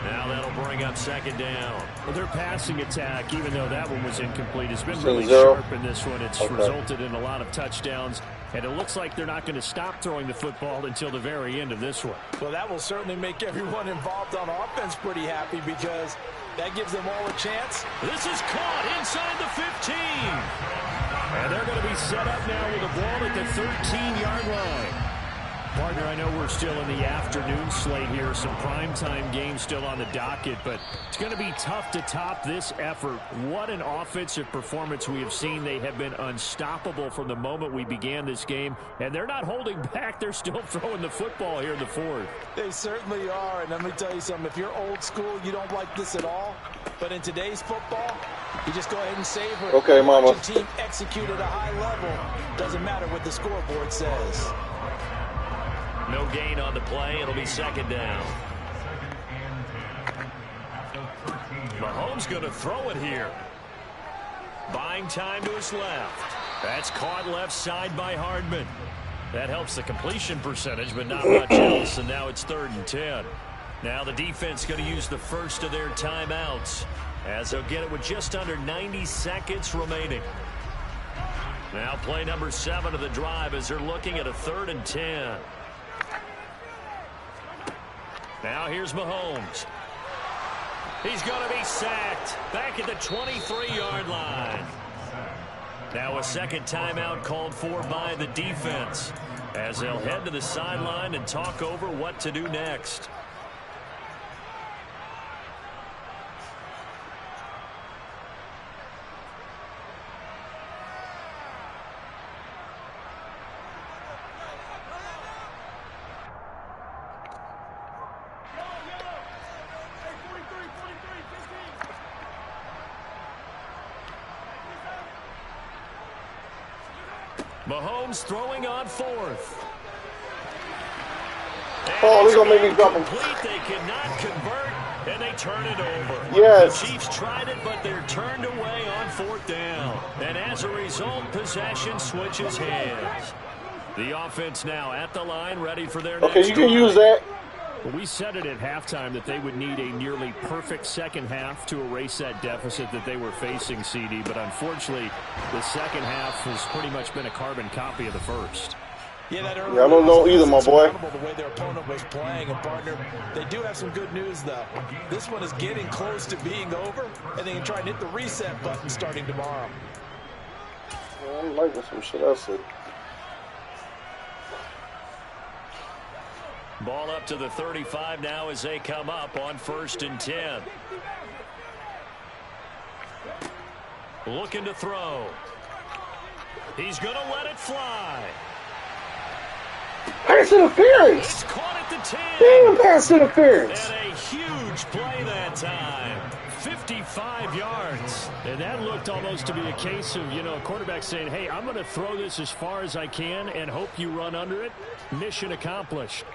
Speaker 1: Now that'll bring up second down.
Speaker 5: Well, their passing attack, even though that one was incomplete, has been
Speaker 4: So
Speaker 5: really
Speaker 4: 0?
Speaker 5: sharp in this one. It's resulted in a lot of touchdowns, and it looks like they're not going to stop throwing the football until the very end of this one.
Speaker 2: Well, that will certainly make everyone involved on offense pretty happy because that gives them all a chance.
Speaker 1: This is caught inside the 15.
Speaker 5: And they're going to be set up now with a ball at the 13-yard line. Partner, I know we're still in the afternoon slate here, some primetime games still on the docket, but it's going to be tough to top this effort. What an offensive performance we have seen. They have been unstoppable from the moment we began this game, and they're not holding back. They're still throwing the football here in the fourth.
Speaker 2: They certainly are, and let me tell you something. If you're old school, you don't like this at all, but in today's football, you just go ahead and savor it.
Speaker 4: Okay, mama.
Speaker 2: Watch your team execute at a high level. Doesn't matter what the scoreboard says.
Speaker 1: No gain on the play. It'll be second down. Mahomes going to throw it here. Buying time to his left. That's caught left side by Hardman. That helps the completion percentage, but not much else, and now it's 3rd and 10. Now the defense going to use the first of their timeouts, as they'll get it with just under 90 seconds remaining. Now play number 7 of the drive as they're looking at a 3rd and 10. Now here's Mahomes. He's going to be sacked back at the 23-yard line. Now a second timeout called for by the defense as they'll head to the sideline and talk over what to do next. Mahomes throwing on 4th.
Speaker 4: Oh, they're going to make me drop him.
Speaker 1: They cannot convert, and they turn it over.
Speaker 4: Yes.
Speaker 1: The Chiefs tried it, but they're turned away on 4th down. And as a result, possession switches hands. The offense now at the line, ready for their next
Speaker 4: Okay, you can
Speaker 1: drive.
Speaker 4: use that.
Speaker 5: We said it at halftime that they would need a nearly perfect second half to erase that deficit that they were facing, CD. But unfortunately, the second half has pretty much been a carbon copy of the first.
Speaker 2: Yeah,
Speaker 4: I don't know either, my boy.
Speaker 2: The way their opponent was playing, and partner, they do have some good news though. This one is getting close to being over, and they can try and hit the reset button starting tomorrow.
Speaker 4: I'm liking some shit I said.
Speaker 1: Ball up to the 35 now as they come up on 1st and 10. Looking to throw. He's going to let it fly.
Speaker 4: Pass interference!
Speaker 1: It's caught at the 10.
Speaker 4: Damn, pass interference!
Speaker 1: And a huge play that time. 55 yards.
Speaker 5: And that looked almost to be a case of, a quarterback saying, hey, I'm going to throw this as far as I can and hope you run under it. Mission accomplished.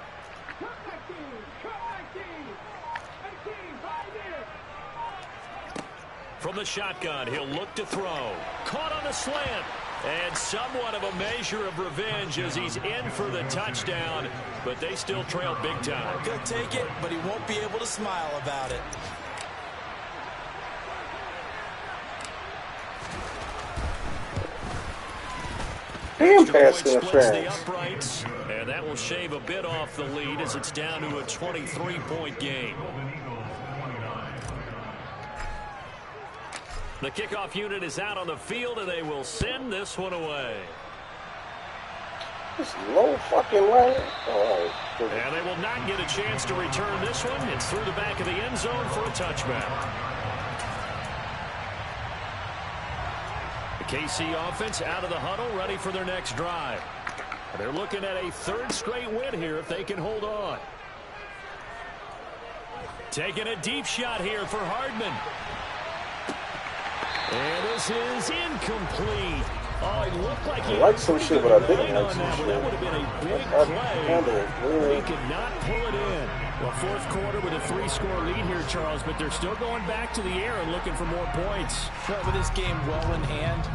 Speaker 1: From the shotgun, he'll look to throw. Caught on the slant. And somewhat of a measure of revenge as he's in for the touchdown. But they still trail big time.
Speaker 2: Could take it, but he won't be able to smile about it.
Speaker 4: Damn,
Speaker 1: Extra
Speaker 4: pass
Speaker 1: point splits the
Speaker 4: interference.
Speaker 1: uprights, and that will shave a bit off the lead as it's down to a 23-point game. The kickoff unit is out on the field, and they will send this one away.
Speaker 4: This low fucking line. Oh,
Speaker 1: And they will not get a chance to return this one. It's through the back of the end zone for a touchback. The KC offense out of the huddle, ready for their next drive. They're looking at a third straight win here if they can hold on. Taking a deep shot here for Hardman. And this is incomplete. Oh, it looked like he
Speaker 4: like some shit, but I didn't like
Speaker 1: on
Speaker 4: some
Speaker 1: that,
Speaker 4: shit.
Speaker 1: but that would have been a big play. He could not pull it in. Well, fourth quarter with a 3-score lead here, Charles, but they're still going back to the air and looking for more points.
Speaker 2: Well, with this game well in hand,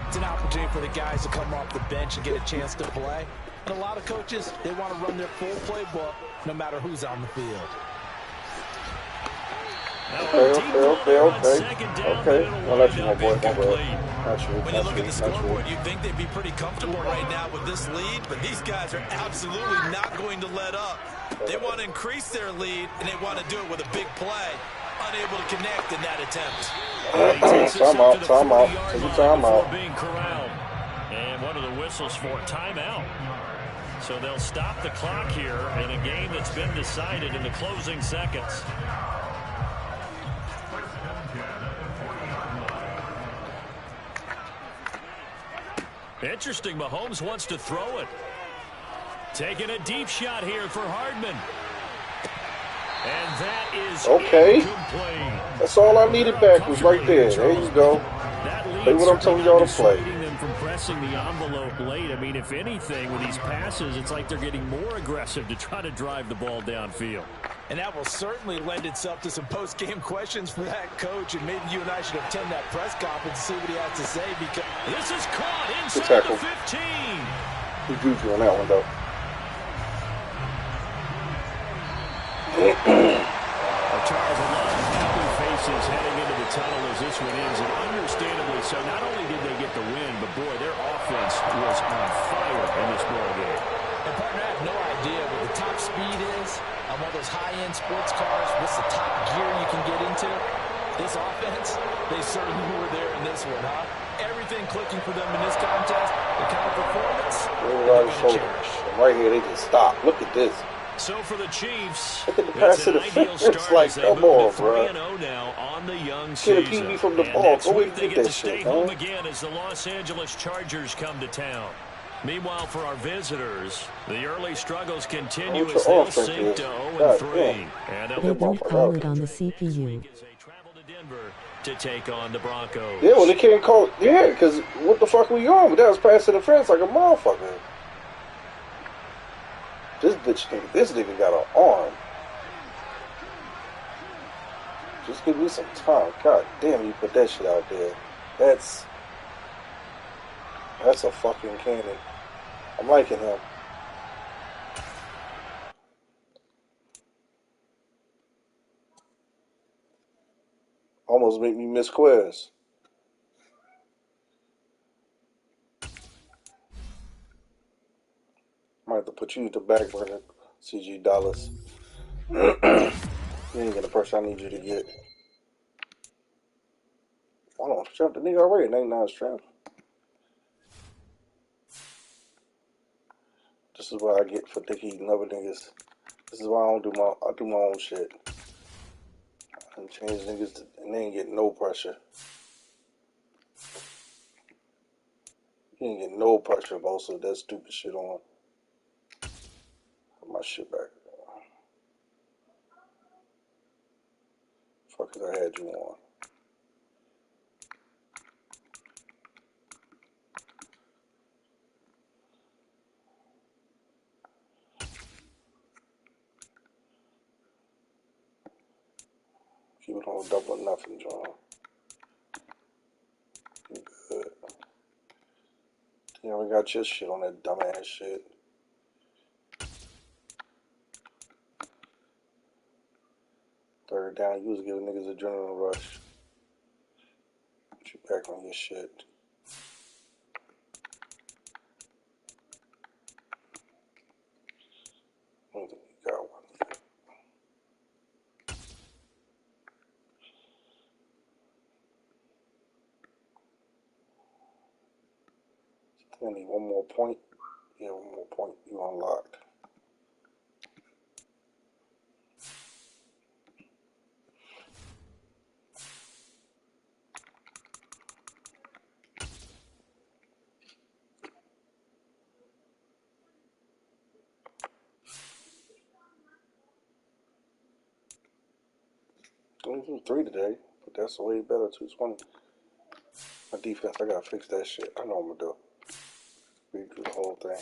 Speaker 2: it's an opportunity for the guys to come off the bench and get a chance to play. And a lot of coaches, they want to run their full playbook no matter who's on the field.
Speaker 4: Okay. I'll let you know, boy.
Speaker 2: When you look at the scoreboard, you'd think they'd be pretty comfortable right now with this lead, but these guys are absolutely not going to let up. They want to increase their lead, and they want to do it with a big play. Unable to connect in that attempt.
Speaker 4: Time out. Take your time out.
Speaker 1: Being corralled. And one of the whistles for timeout. So they'll stop the clock here in a game that's been decided in the closing seconds. Interesting, Mahomes wants to throw it. Taking a deep shot here for Hardman. And that is incomplete.
Speaker 4: That's all I needed back was right there. There you go. Play what I'm telling y'all to play.
Speaker 1: Them from pressing the envelope late. I mean, if anything, with these passes, it's like they're getting more aggressive to try to drive the ball downfield.
Speaker 2: And that will certainly lend itself to some post-game questions for that coach, and maybe you and I should attend that press conference and see what he has to say, because
Speaker 1: this is caught inside the 15.
Speaker 4: He beat you on that one, though.
Speaker 1: Charles, a lot of happy faces heading into the tunnel as this one ends, and understandably so. Not only did they get the win, but boy, their offense was on fire in this ball game.
Speaker 2: And partner, I have no idea what the top speed is on one of those high-end sports cars. What's the top gear you can get into? This offense, they certainly were there in this one, huh? Everything clicking for them in this contest. The kind of performance, they're going to cherish.
Speaker 4: Right here, they just stop. Look at this.
Speaker 1: So for the Chiefs,
Speaker 4: look at the pass to the fence. It's like, come on, bro.
Speaker 1: 3-0 now on the young
Speaker 4: season. Get a PB from the ball. Go
Speaker 1: and
Speaker 4: get that shit,
Speaker 1: home again as the Los Angeles Chargers come to town. Meanwhile, for our visitors, the early struggles continue as they sink to 0-3.
Speaker 3: They won't call it on the CPU.
Speaker 1: To take on the Broncos.
Speaker 4: Yeah, well, they can't call it. Yeah, because what the fuck were you on? But that was passing the fence like a motherfucker. This nigga got an arm. Just give me some time. God damn, you put that shit out there. That's a fucking cannon. I'm liking him. Almost make me miss Quez. Might have to put you to back burner, CG Dallas. You ain't get the pressure I need you to get. Hold on, strength the nigga already. It ain't not strength. This is what I get for dick eating other niggas. This is why I do my own shit. And change niggas and they ain't get no pressure. You ain't get no pressure about some of that stupid shit on. Put my shit back. Fuck it, I had you on. Keep it on double or nothing, John. Yeah, we got your shit on that dumbass shit. Third down, you was giving niggas adrenaline rush. Put you back on your shit. I don't think you got one. I need one more point. Yeah, one more point. You unlocked. Only do 3 today, but that's way better. 220. My defense, I gotta fix that shit. I know what I'm gonna do. Redo the whole thing.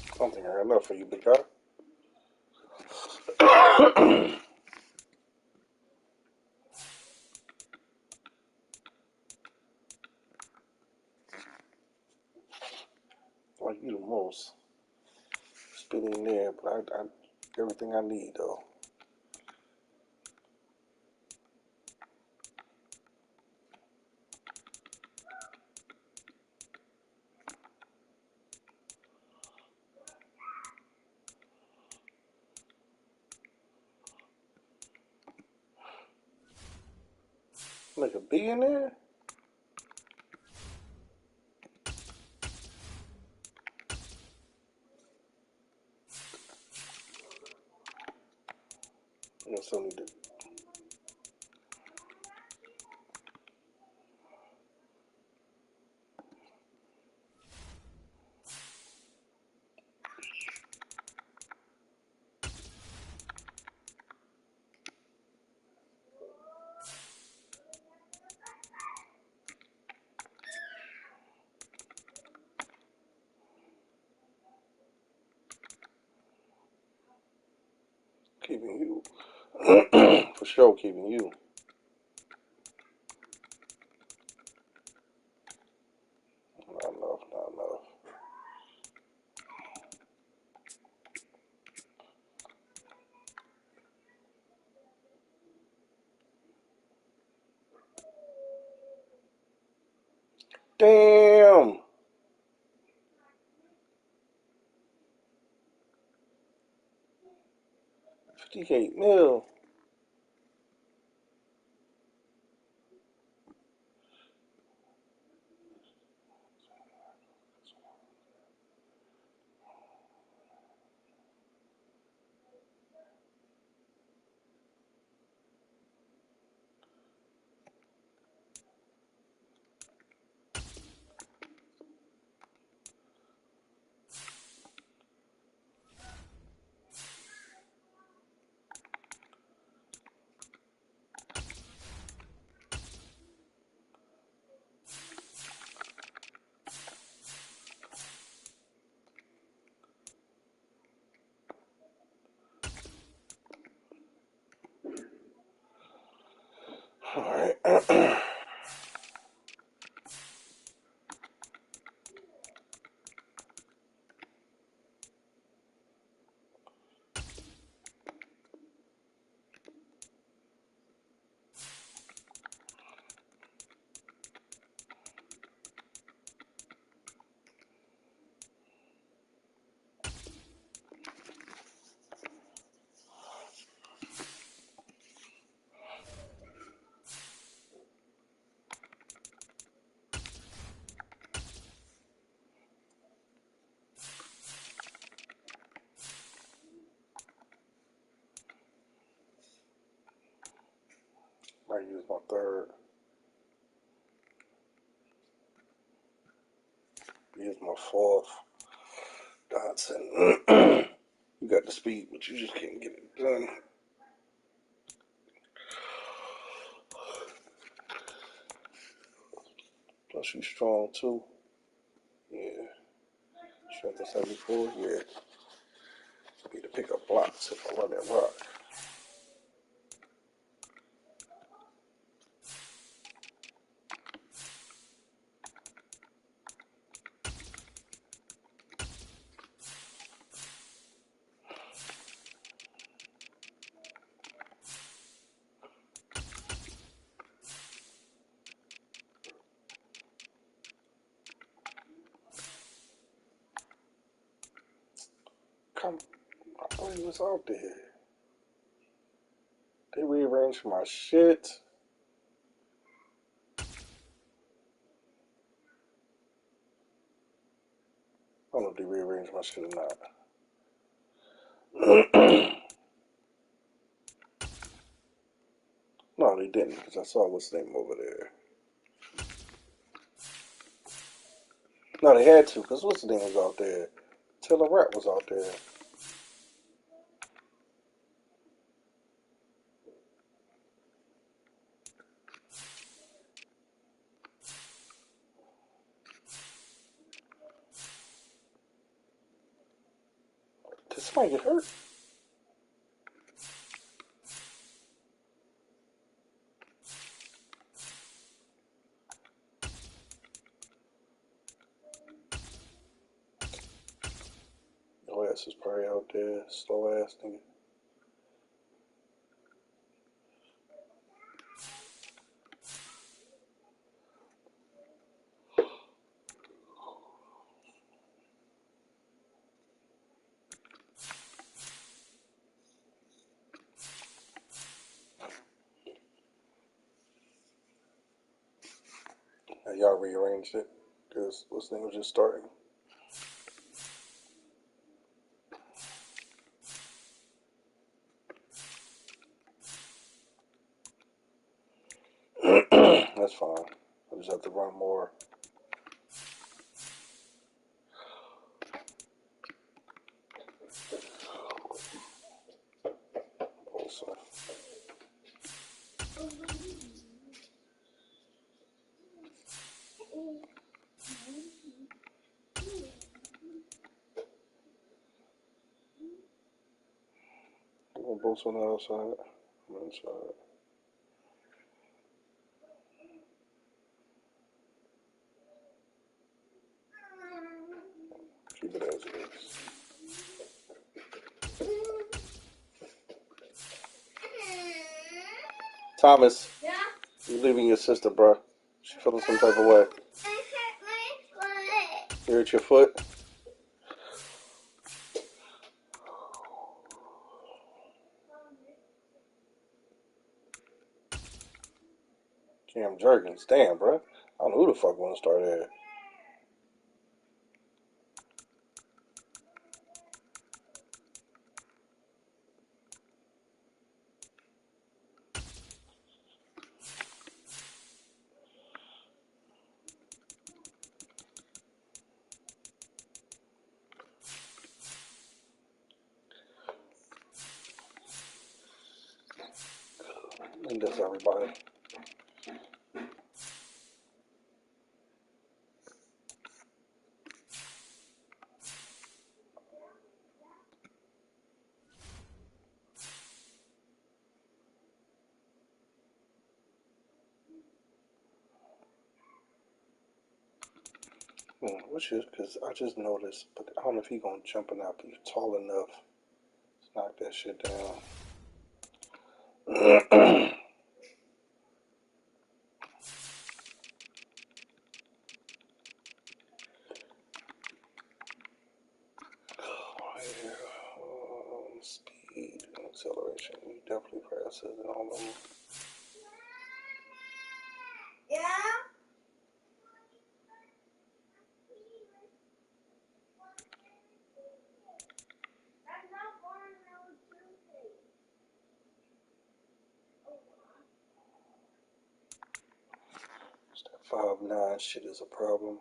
Speaker 4: I don't think I got enough for you, big guy. Like you the most. Spit in there, but I everything I need though. Like a B in there? I still need to. Keeping you. For sure, keeping you. Not enough, not enough. Damn! 58 mil. Alright. I use my third. Use my fourth. Dodson. You got the speed, but you just can't get it done. Plus you strong too. Yeah. Strength of 74, yeah. Need to pick up blocks if I run that rock. Come, I thought he was out there. They rearranged my shit. I don't know if they rearranged my shit or not. No, they didn't, because I saw what's name over there. No, they had to, because what's the name was out there? Taylor Rapp was out there. Did somebody get hurt? Your ass is probably out there, slow ass nigga. Now y'all rearranged it, because what's the name was just starting. That's fine. I just have to run more. Also. I'm going both on the outside. I'm inside. Keep it as it is. Thomas,
Speaker 6: Yeah?
Speaker 4: you leaving your sister, bro. She feeling some type of way.
Speaker 6: I hurt my foot.
Speaker 4: You hurt your foot? Cam Jerkins, damn, bro. I don't know who the fuck want to start there. And that's everybody. Which is because I just noticed, but I don't know if he's gonna jump or not. But he's tall enough to knock that shit down. Speed and acceleration. You definitely faster than all of them.
Speaker 6: Yeah? I'm not born on Tuesday.
Speaker 4: 5'9" shit is a problem.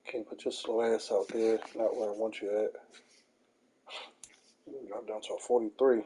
Speaker 4: Can't put your slow ass out there. Not where I want you at. Drop down to a 43.